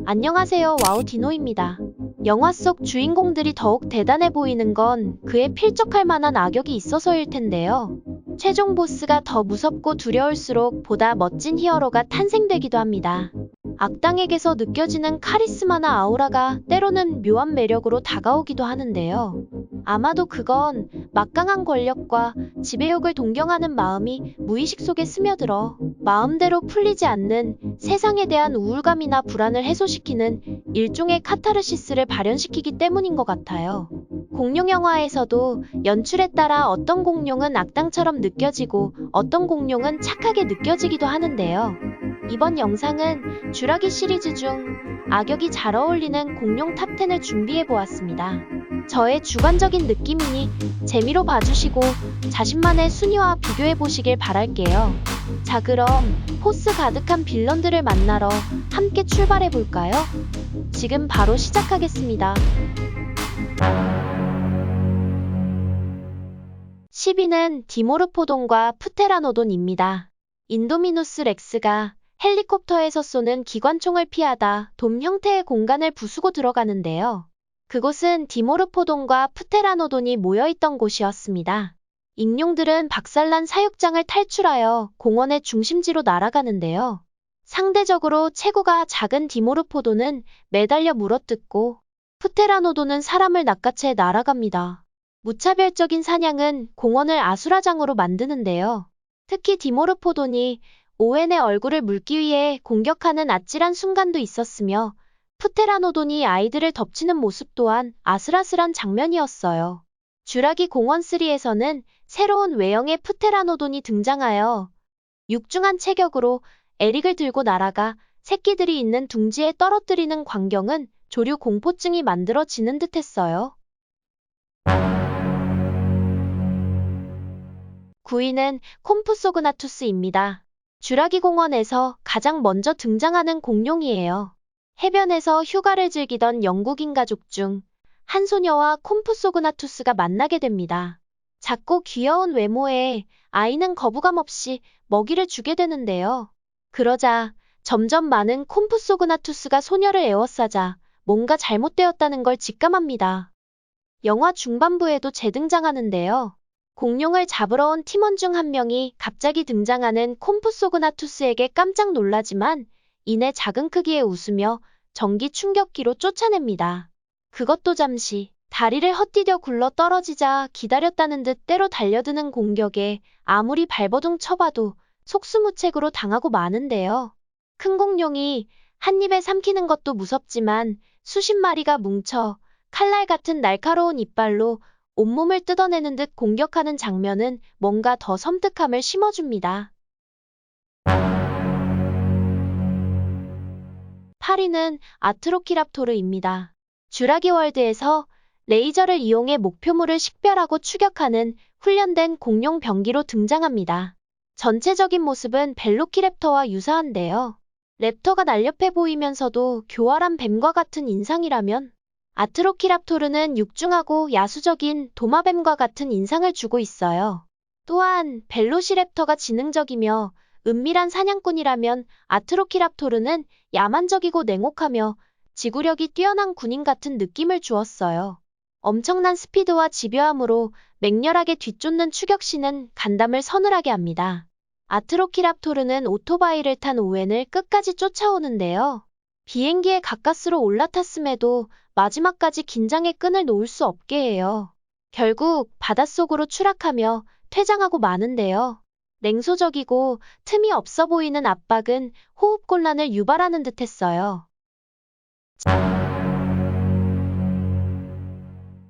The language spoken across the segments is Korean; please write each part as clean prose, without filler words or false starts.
안녕하세요. 와우 디노입니다. 영화 속 주인공들이 더욱 대단해 보이는 건 그에 필적할 만한 악역이 있어서일 텐데요. 최종 보스가 더 무섭고 두려울수록 보다 멋진 히어로가 탄생되기도 합니다. 악당에게서 느껴지는 카리스마나 아우라가 때로는 묘한 매력으로 다가오기도 하는데요. 아마도 그건 막강한 권력과 지배욕을 동경하는 마음이 무의식 속에 스며들어 마음대로 풀리지 않는 세상에 대한 우울감이나 불안을 해소시키는 일종의 카타르시스를 발현시키기 때문인 것 같아요. 공룡 영화에서도 연출에 따라 어떤 공룡은 악당처럼 느껴지고 어떤 공룡은 착하게 느껴지기도 하는데요. 이번 영상은 쥬라기 시리즈 중 악역이 잘 어울리는 공룡 탑10을 준비해 보았습니다. 저의 주관적인 느낌이니 재미로 봐주시고 자신만의 순위와 비교해 보시길 바랄게요. 자, 그럼 포스 가득한 빌런들을 만나러 함께 출발해 볼까요? 지금 바로 시작하겠습니다. 10위는 디모르포돈과 프테라노돈입니다. 인도미누스 렉스가 헬리콥터에서 쏘는 기관총을 피하다 돔 형태의 공간을 부수고 들어가는데요. 그곳은 디모르포돈과 프테라노돈이 모여있던 곳이었습니다. 익룡들은 박살난 사육장을 탈출하여 공원의 중심지로 날아가는데요. 상대적으로 체구가 작은 디모르포돈은 매달려 물어뜯고 프테라노돈은 사람을 낚아채 날아갑니다. 무차별적인 사냥은 공원을 아수라장으로 만드는데요. 특히 디모르포돈이 오웬의 얼굴을 물기 위해 공격하는 아찔한 순간도 있었으며 프테라노돈이 아이들을 덮치는 모습 또한 아슬아슬한 장면이었어요. 쥬라기 공원 3에서는 새로운 외형의 프테라노돈이 등장하여 육중한 체격으로 에릭을 들고 날아가 새끼들이 있는 둥지에 떨어뜨리는 광경은 조류 공포증이 만들어지는 듯했어요. 9위는 콤프소그나투스입니다. 쥬라기 공원에서 가장 먼저 등장하는 공룡이에요. 해변에서 휴가를 즐기던 영국인 가족 중 한 소녀와 콤프소그나투스가 만나게 됩니다. 작고 귀여운 외모에 아이는 거부감 없이 먹이를 주게 되는데요. 그러자 점점 많은 콤프소그나투스가 소녀를 에워싸자 뭔가 잘못되었다는 걸 직감합니다. 영화 중반부에도 재등장하는데요. 공룡을 잡으러 온 팀원 중 한 명이 갑자기 등장하는 콤프소그나투스에게 깜짝 놀라지만 이내 작은 크기에 웃으며 전기 충격기로 쫓아냅니다. 그것도 잠시. 다리를 헛디뎌 굴러 떨어지자 기다렸다는 듯 때로 달려드는 공격에 아무리 발버둥 쳐봐도 속수무책으로 당하고 마는데요. 큰 공룡이 한 입에 삼키는 것도 무섭지만 수십 마리가 뭉쳐 칼날 같은 날카로운 이빨로 온몸을 뜯어내는 듯 공격하는 장면은 뭔가 더 섬뜩함을 심어줍니다. 8위는 아트로키랍토르입니다. 쥬라기 월드에서 레이저를 이용해 목표물을 식별하고 추격하는 훈련된 공룡 병기로 등장합니다. 전체적인 모습은 벨로키랩터와 유사한데요. 랩터가 날렵해 보이면서도 교활한 뱀과 같은 인상이라면 아트로키랍토르는 육중하고 야수적인 도마뱀과 같은 인상을 주고 있어요. 또한 벨로시랩터가 지능적이며 은밀한 사냥꾼이라면 아트로키랍토르는 야만적이고 냉혹하며 지구력이 뛰어난 군인 같은 느낌을 주었어요. 엄청난 스피드와 집요함으로 맹렬하게 뒤쫓는 추격신은 간담을 서늘하게 합니다. 아트로키랍토르는 오토바이를 탄 오웬을 끝까지 쫓아오는데요. 비행기에 가까스로 올라탔음에도 마지막까지 긴장의 끈을 놓을 수 없게 해요. 결국 바닷속으로 추락하며 퇴장하고 마는데요. 냉소적이고 틈이 없어 보이는 압박은 호흡곤란을 유발하는 듯했어요.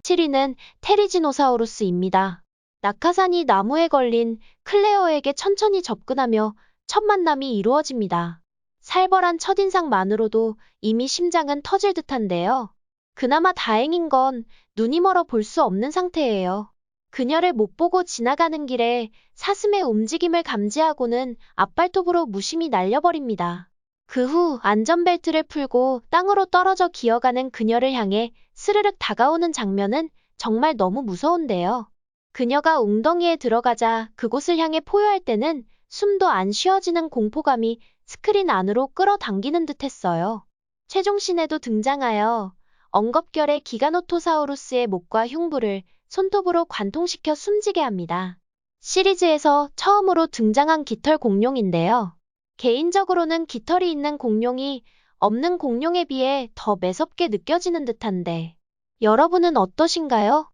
7위는 테리지노사우루스입니다. 낙하산이 나무에 걸린 클레어에게 천천히 접근하며 첫 만남이 이루어집니다. 살벌한 첫인상만으로도 이미 심장은 터질 듯한데요. 그나마 다행인 건 눈이 멀어 볼 수 없는 상태예요. 그녀를 못 보고 지나가는 길에 사슴의 움직임을 감지하고는 앞발톱으로 무심히 날려버립니다. 그 후 안전벨트를 풀고 땅으로 떨어져 기어가는 그녀를 향해 스르륵 다가오는 장면은 정말 너무 무서운데요. 그녀가 웅덩이에 들어가자 그곳을 향해 포효할 때는 숨도 안 쉬어지는 공포감이 스크린 안으로 끌어당기는 듯했어요. 최종신에도 등장하여 엉겁결의 기가노토사우루스의 목과 흉부를 손톱으로 관통시켜 숨지게 합니다. 시리즈에서 처음으로 등장한 깃털 공룡인데요. 개인적으로는 깃털이 있는 공룡이 없는 공룡에 비해 더 매섭게 느껴지는 듯한데 여러분은 어떠신가요?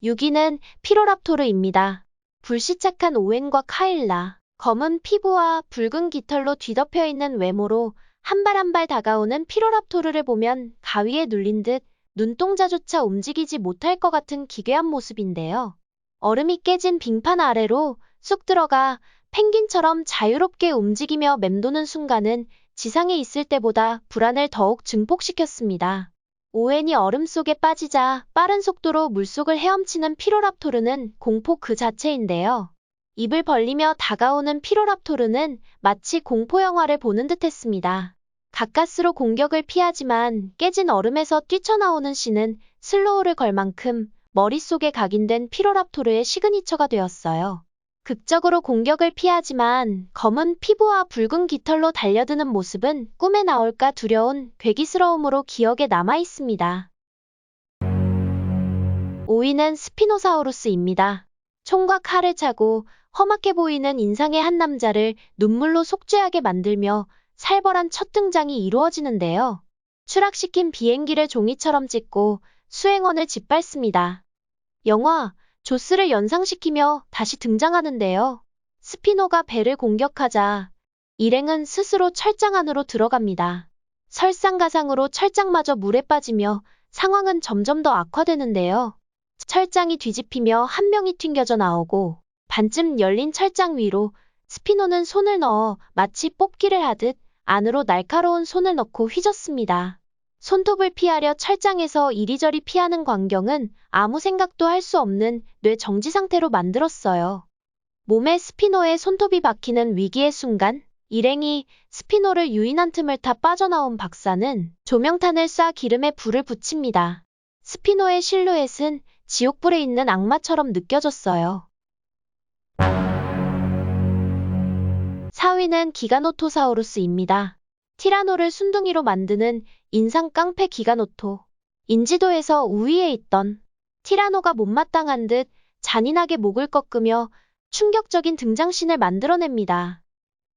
6위는 피로랍토르입니다. 불시착한 오웬과 카일라, 검은 피부와 붉은 깃털로 뒤덮여 있는 외모로 한 발 한 발 다가오는 피로랍토르를 보면 가위에 눌린 듯 눈동자조차 움직이지 못할 것 같은 기괴한 모습인데요. 얼음이 깨진 빙판 아래로 쑥 들어가 펭귄처럼 자유롭게 움직이며 맴도는 순간은 지상에 있을 때보다 불안을 더욱 증폭시켰습니다. 오웬이 얼음 속에 빠지자 빠른 속도로 물속을 헤엄치는 피로랍토르는 공포 그 자체인데요. 입을 벌리며 다가오는 피로랍토르는 마치 공포 영화를 보는 듯했습니다. 가까스로 공격을 피하지만 깨진 얼음에서 뛰쳐나오는 씬은 슬로우를 걸 만큼 머릿속에 각인된 피로랍토르의 시그니처가 되었어요. 극적으로 공격을 피하지만 검은 피부와 붉은 깃털로 달려드는 모습은 꿈에 나올까 두려운 괴기스러움으로 기억에 남아 있습니다. 5위는 스피노사우루스입니다. 총과 칼을 차고 험악해 보이는 인상의 한 남자를 눈물로 속죄하게 만들며 살벌한 첫 등장이 이루어지는데요. 추락시킨 비행기를 종이처럼 찢고 수행원을 짓밟습니다. 영화 조스를 연상시키며 다시 등장하는데요. 스피노가 배를 공격하자 일행은 스스로 철장 안으로 들어갑니다. 설상가상으로 철장마저 물에 빠지며 상황은 점점 더 악화되는데요. 철장이 뒤집히며 한 명이 튕겨져 나오고 반쯤 열린 철장 위로 스피노는 손을 넣어 마치 뽑기를 하듯 안으로 날카로운 손을 넣고 휘젓습니다. 손톱을 피하려 철장에서 이리저리 피하는 광경은 아무 생각도 할 수 없는 뇌 정지 상태로 만들었어요. 몸에 스피노의 손톱이 박히는 위기의 순간, 일행이 스피노를 유인한 틈을 타 빠져나온 박사는 조명탄을 쏴 기름에 불을 붙입니다. 스피노의 실루엣은 지옥불에 있는 악마처럼 느껴졌어요. 4위는 기가노토사우루스입니다. 티라노를 순둥이로 만드는 인상 깡패 기가노토. 인지도에서 우위에 있던 티라노가 못마땅한 듯 잔인하게 목을 꺾으며 충격적인 등장신을 만들어냅니다.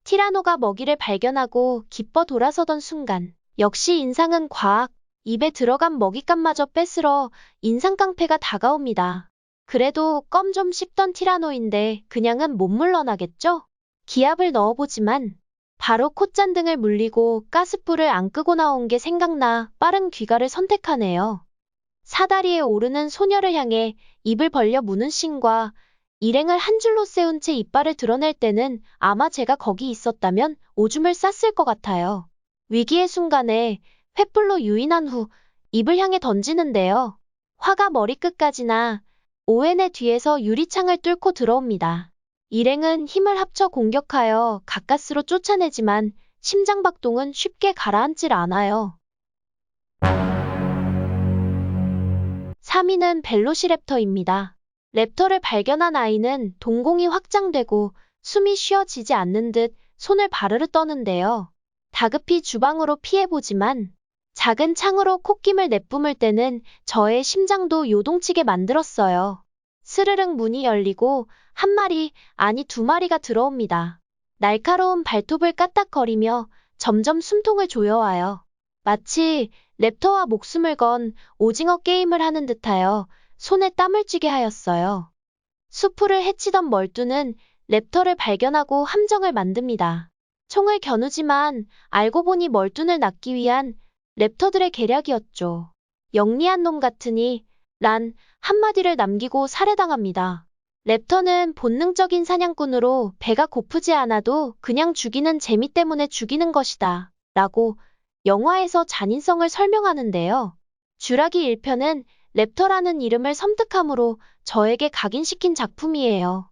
티라노가 먹이를 발견하고 기뻐 돌아서던 순간 역시 인상은 과학, 입에 들어간 먹잇감마저 뺏으러 인상 깡패가 다가옵니다. 그래도 껌 좀 씹던 티라노인데 그냥은 못 물러나겠죠? 기압을 넣어보지만 바로 콧잔등을 물리고 가스불을 안 끄고 나온 게 생각나 빠른 귀가를 선택하네요. 사다리에 오르는 소녀를 향해 입을 벌려 무는 씬과 일행을 한 줄로 세운 채 이빨을 드러낼 때는 아마 제가 거기 있었다면 오줌을 쌌을 것 같아요. 위기의 순간에 횃불로 유인한 후 입을 향해 던지는데요. 화가 머리끝까지나 오웬의 뒤에서 유리창을 뚫고 들어옵니다. 일행은 힘을 합쳐 공격하여 가까스로 쫓아내지만 심장박동은 쉽게 가라앉질 않아요. 3위는 벨로시랩터입니다. 랩터를 발견한 아이는 동공이 확장되고 숨이 쉬어지지 않는 듯 손을 바르르 떠는데요. 다급히 주방으로 피해보지만 작은 창으로 콧김을 내뿜을 때는 저의 심장도 요동치게 만들었어요. 스르륵 문이 열리고 한 마리, 아니 두 마리가 들어옵니다. 날카로운 발톱을 까딱거리며 점점 숨통을 조여와요. 마치 랩터와 목숨을 건 오징어 게임을 하는 듯하여 손에 땀을 쥐게 하였어요. 수풀을 헤치던 멀뚜는 랩터를 발견하고 함정을 만듭니다. 총을 겨누지만 알고 보니 멀뚜를 낚기 위한 랩터들의 계략이었죠. 영리한 놈 같으니 란 한마디를 남기고 살해당합니다. 랩터는 본능적인 사냥꾼으로 배가 고프지 않아도 그냥 죽이는 재미 때문에 죽이는 것이다 라고 영화에서 잔인성을 설명하는데요. 쥬라기 1편은 랩터라는 이름을 섬뜩함으로 저에게 각인시킨 작품이에요.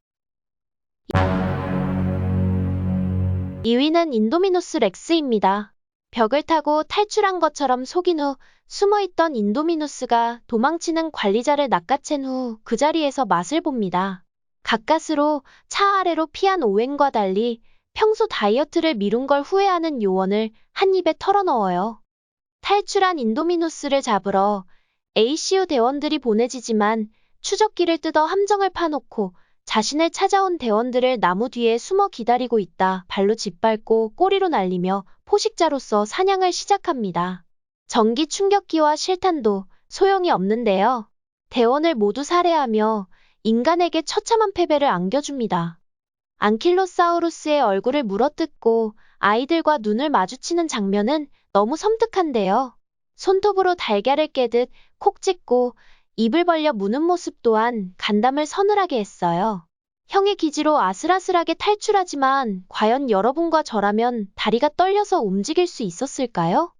2위는 인도미누스 렉스입니다. 벽을 타고 탈출한 것처럼 속인 후 숨어있던 인도미누스가 도망치는 관리자를 낚아챈 후 그 자리에서 맛을 봅니다. 가까스로 차 아래로 피한 오웬과 달리 평소 다이어트를 미룬 걸 후회하는 요원을 한 입에 털어넣어요. 탈출한 인도미누스를 잡으러 ACU 대원들이 보내지지만 추적기를 뜯어 함정을 파놓고 자신을 찾아온 대원들을 나무 뒤에 숨어 기다리고 있다 발로 짓밟고 꼬리로 날리며 포식자로서 사냥을 시작합니다. 전기 충격기와 실탄도 소용이 없는데요. 대원을 모두 살해하며 인간에게 처참한 패배를 안겨줍니다. 안킬로사우루스의 얼굴을 물어뜯고 아이들과 눈을 마주치는 장면은 너무 섬뜩한데요. 손톱으로 달걀을 깨듯 콕 찢고 입을 벌려 무는 모습 또한 간담을 서늘하게 했어요. 형의 기지로 아슬아슬하게 탈출하지만 과연 여러분과 저라면 다리가 떨려서 움직일 수 있었을까요?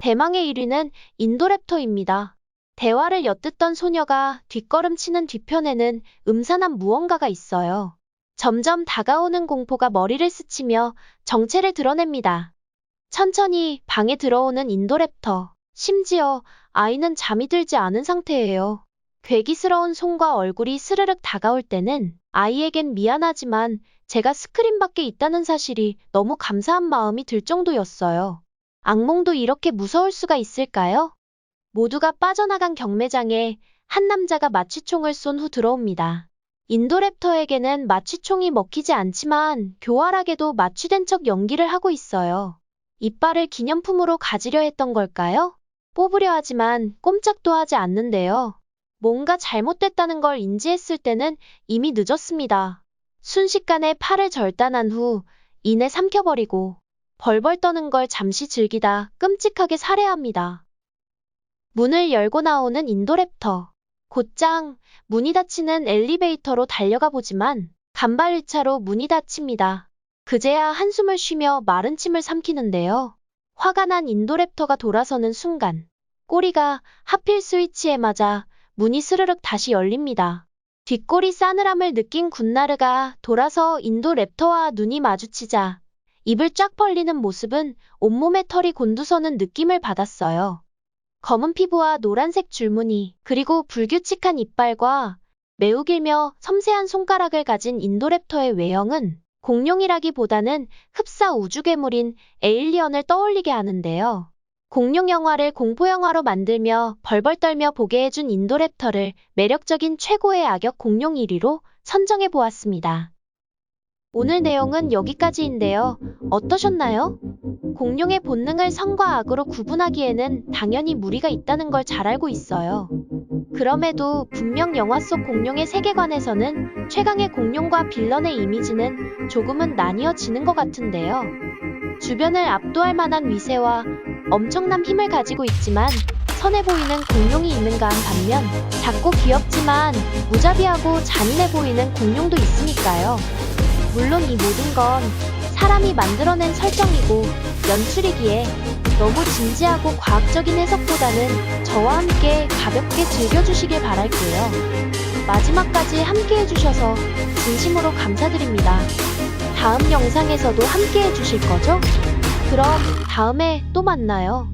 대망의 1위는 인도랩터입니다. 대화를 엿듣던 소녀가 뒷걸음치는 뒤편에는 음산한 무언가가 있어요. 점점 다가오는 공포가 머리를 스치며 정체를 드러냅니다. 천천히 방에 들어오는 인도랩터. 심지어 아이는 잠이 들지 않은 상태예요. 괴기스러운 손과 얼굴이 스르륵 다가올 때는 아이에겐 미안하지만 제가 스크린 밖에 있다는 사실이 너무 감사한 마음이 들 정도였어요. 악몽도 이렇게 무서울 수가 있을까요? 모두가 빠져나간 경매장에 한 남자가 마취총을 쏜 후 들어옵니다. 인도랩터에게는 마취총이 먹히지 않지만 교활하게도 마취된 척 연기를 하고 있어요. 이빨을 기념품으로 가지려 했던 걸까요? 뽑으려 하지만 꼼짝도 하지 않는데요. 뭔가 잘못됐다는 걸 인지했을 때는 이미 늦었습니다. 순식간에 팔을 절단한 후 이내 삼켜버리고 벌벌 떠는 걸 잠시 즐기다 끔찍하게 살해합니다. 문을 열고 나오는 인도랩터. 곧장 문이 닫히는 엘리베이터로 달려가 보지만 간발의차로 문이 닫힙니다. 그제야 한숨을 쉬며 마른 침을 삼키는데요. 화가 난 인도랩터가 돌아서는 순간 꼬리가 하필 스위치에 맞아 문이 스르륵 다시 열립니다. 뒷골이 싸늘함을 느낀 군나르가 돌아서 인도랩터와 눈이 마주치자 입을 쫙 벌리는 모습은 온몸에 털이 곤두서는 느낌을 받았어요. 검은 피부와 노란색 줄무늬, 그리고 불규칙한 이빨과 매우 길며 섬세한 손가락을 가진 인도랩터의 외형은 공룡이라기보다는 흡사 우주괴물인 에일리언을 떠올리게 하는데요. 공룡 영화를 공포 영화로 만들며 벌벌 떨며 보게 해준 인도랩터를 매력적인 최고의 악역 공룡 1위로 선정해 보았습니다. 오늘 내용은 여기까지인데요. 어떠셨나요? 공룡의 본능을 선과 악으로 구분하기에는 당연히 무리가 있다는 걸 잘 알고 있어요. 그럼에도 분명 영화 속 공룡의 세계관에서는 최강의 공룡과 빌런의 이미지는 조금은 나뉘어지는 것 같은데요. 주변을 압도할 만한 위세와 엄청난 힘을 가지고 있지만 선해 보이는 공룡이 있는가 한 반면 작고 귀엽지만 무자비하고 잔인해 보이는 공룡도 있으니까요. 물론 이 모든 건 사람이 만들어낸 설정이고 연출이기에 너무 진지하고 과학적인 해석보다는 저와 함께 가볍게 즐겨주시길 바랄게요. 마지막까지 함께 해주셔서 진심으로 감사드립니다. 다음 영상에서도 함께 해주실 거죠? 그럼 다음에 또 만나요.